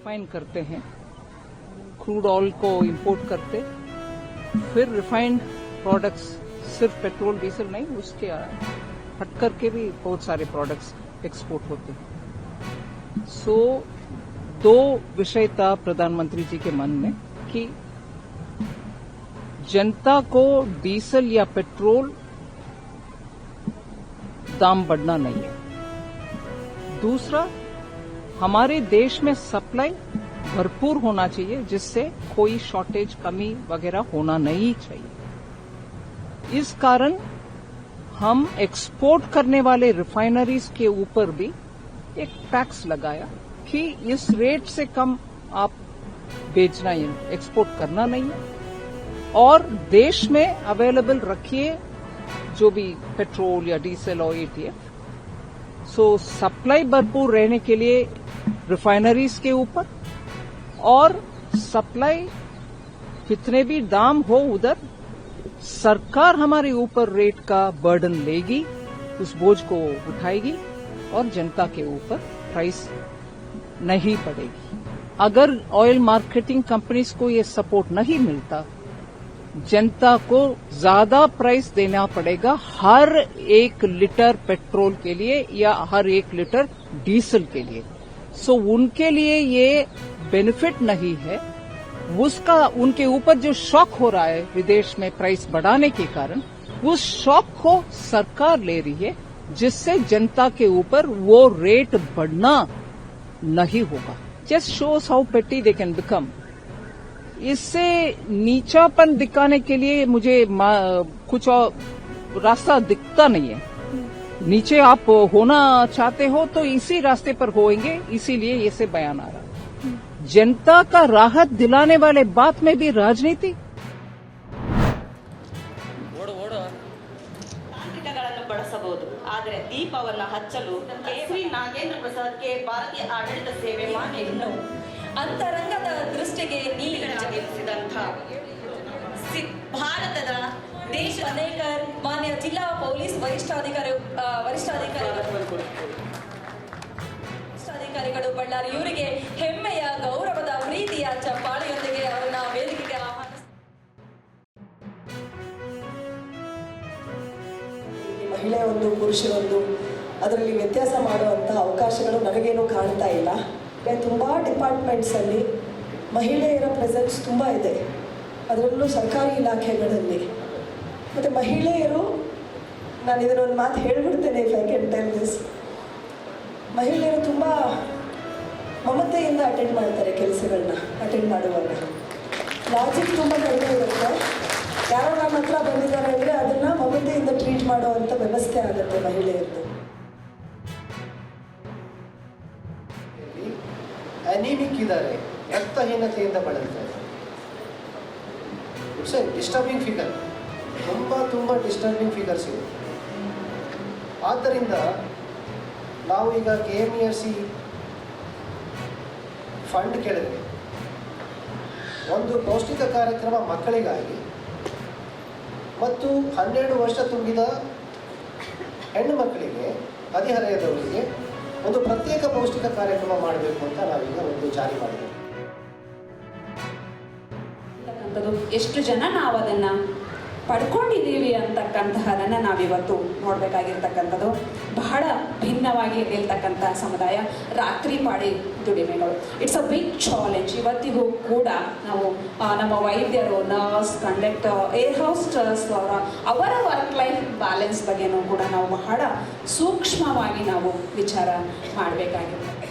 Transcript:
Refine करते हैं, crude oil को इंपोर्ट करते, फिर रिफाइंड प्रोडक्ट्स सिर्फ पेट्रोल डीजल नहीं, उसके हट करके भी बहुत सारे प्रोडक्ट्स एक्सपोर्ट होते हैं। सो दो विषय था प्रधानमंत्री जी के मन में कि जनता को डीजल या पेट्रोल दाम बढ़ना नहीं है। दूसरा, हमारे देश में सप्लाई भरपूर होना चाहिए, जिससे कोई शॉर्टेज, कमी वगैरह होना नहीं चाहिए। इस कारण हम एक्सपोर्ट करने वाले रिफाइनरीज के ऊपर भी एक टैक्स लगाया कि इस रेट से कम आप बेचना ही, एक्सपोर्ट करना नहीं है, और देश में अवेलेबल रखिए जो भी पेट्रोल या डीजल और एटीएफ। सो सप्लाई भरपूर रहने के लिए रिफाइनरीज के ऊपर, और सप्लाई कितने भी दाम हो उधर सरकार हमारे ऊपर रेट का बर्डन लेगी, उस बोझ को उठाएगी और जनता के ऊपर प्राइस नहीं पड़ेगी। अगर ऑयल मार्केटिंग कंपनीज को ये सपोर्ट नहीं मिलता, जनता को ज्यादा प्राइस देना पड़ेगा हर 1 लीटर पेट्रोल के लिए या हर 1 लीटर डीजल के लिए। सो उनके लिए ये बेनिफिट नहीं है। उसका उनके ऊपर जो शॉक हो रहा है विदेश में प्राइस बढ़ाने के कारण, उस शॉक को सरकार ले रही है, जिससे जनता के ऊपर वो रेट बढ़ना नहीं होगा। जस्ट शोज हाउ पेटी दे कैन बिकम। इससे नीचापन दिखाने के लिए मुझे कुछ और रास्ता दिखता नहीं है। नीचे आप होना चाहते हो तो इसी रास्ते पर होएंगे, इसीलिए ये से बयान आ रहा है। जनता का राहत दिलाने वाले बात में भी राजनीति। ತಾಂತ್ರಿಕಗಳನ್ನು ಬಳಸಬಹುದು, ಆದರೆ ದೀಪವನ್ನು ಹಚ್ಚಲು ಶ್ರೀ ನಾಗೇಂದ್ರ ಪ್ರಸಾದ್ಗೆ ಭಾರತೀಯ ಆಡಳಿತ ಸೇವೆ ಮಾನ್ಯವನ್ನು ಅಂತರಂಗದ ದೃಷ್ಟಿಗೆ ನೀಡಿದಂಥ ಭಾರತದ ದೇಶ ಅನೇಕ ಮಾನ್ಯ ಜಿಲ್ಲಾ ಪೊಲೀಸ್ ವರಿಷ್ಠಾಧಿಕಾರಿಗಳು ಬಳ್ಳಾರಿ ಇವರಿಗೆ ಹೆಮ್ಮೆಯ ಗೌರವದ ಪ್ರೀತಿಯ ಚಪ್ಪಾಳೆಯೊಂದಿಗೆ ಅವರನ್ನ ವೇದಿಕೆಗೆ ಮಹಿಳೆಯೊಂದು ಪುರುಷರೊಂದು ಅದರಲ್ಲಿ ವ್ಯತ್ಯಾಸ ಮಾಡುವಂಥ ಅವಕಾಶಗಳು ನನಗೇನು ಕಾಣ್ತಾ ಇಲ್ಲ. ತುಂಬ ಡಿಪಾರ್ಟ್ಮೆಂಟ್ಸಲ್ಲಿ ಮಹಿಳೆಯರ ಪ್ರೆಸೆನ್ಸ್ ತುಂಬ ಇದೆ, ಅದರಲ್ಲೂ ಸರ್ಕಾರಿ ಇಲಾಖೆಗಳಲ್ಲಿ. ಮತ್ತು ಮಹಿಳೆಯರು, ನಾನು ಇದನ್ನೊಂದು ಮಾತು ಹೇಳಿಬಿಡ್ತೇನೆ, if I can tell this, ಮಹಿಳೆಯರು ತುಂಬ ಮಮತೆಯಿಂದ ಅಟೆಂಡ್ ಮಾಡ್ತಾರೆ ಕೆಲಸಗಳನ್ನ. ಅಟೆಂಡ್ ಮಾಡುವಾಗ ಲಾಜಿಕ್ ತುಂಬ ಕಡಿಮೆ ಇರುತ್ತೆ. ಯಾರೋ ನಮ್ಮ ಹತ್ರ ಬಂದಿದ್ದಾರೆ ಅಂದರೆ ಅದನ್ನು ಮಮತೆಯಿಂದ ಟ್ರೀಟ್ ಮಾಡುವಂಥ ವ್ಯವಸ್ಥೆ ಆಗುತ್ತೆ ಮಹಿಳೆಯರದ್ದು. ಅನಿಮಿಕ್ ಇದ್ದಾರೆ, ರಕ್ತಹೀನತೆಯಿಂದ ಬಳಲ್ತಾರೆ. ಇಟ್ಸ್ ಎ ಡಿಸ್ಟರ್ಬಿಂಗ್ ಫಿಗರ್, ತುಂಬ ಡಿಸ್ಟರ್ಬಿಂಗ್ ಫಿಗರ್ಸ್ ಇದೆ. ಆದ್ದರಿಂದ ನಾವು ಈಗ KMERC ಫಂಡ್ ಕೇಳಿದ್ರೆ ಒಂದು ಪೌಷ್ಟಿಕ ಕಾರ್ಯಕ್ರಮ ಮಕ್ಕಳಿಗಾಗಿ ಮತ್ತು 12 ವರ್ಷ ತುಂಬಿದ ಹೆಣ್ಣು ಮಕ್ಕಳಿಗೆ, ಹದಿಹರೆಯದವರಿಗೆ ಒಂದು ಪ್ರತ್ಯೇಕ ಪೌಷ್ಟಿಕ ಕಾರ್ಯಕ್ರಮ ಮಾಡಬೇಕು ಅಂತ ನಾವೀಗ ಒಂದು ಜಾರಿ ಮಾಡಿದ್ದೇವೆ. ಎಷ್ಟು ಜನ ನಾವು ಅದನ್ನು ಪಡ್ಕೊಂಡಿದ್ದೀವಿ ಅಂತಕ್ಕಂತಹದನ್ನು ನಾವಿವತ್ತು ನೋಡಬೇಕಾಗಿರ್ತಕ್ಕಂಥದ್ದು. ಬಹಳ ಭಿನ್ನವಾಗಿ ಇರ್ತಕ್ಕಂಥ ಸಮುದಾಯ ರಾತ್ರಿ ಪಾಳಿ ದುಡಿಮೆಗಳು. It's a big challenge. ಇವತ್ತಿಗೂ ಕೂಡ ನಾವು ನಮ್ಮ ವೈದ್ಯರು, ನರ್ಸ್, ಕಂಡಕ್ಟರ್, ಏರ್ ಹೋಸ್ಟರ್ಸ್ ಅವರ ವರ್ಕ್ ಲೈಫ್ ಬ್ಯಾಲೆನ್ಸ್ ಬಗ್ಗೆನೂ ಕೂಡ ನಾವು ಬಹಳ ಸೂಕ್ಷ್ಮವಾಗಿ ನಾವು ವಿಚಾರ ಮಾಡಬೇಕಾಗಿರ್ತಕ್ಕಂಥ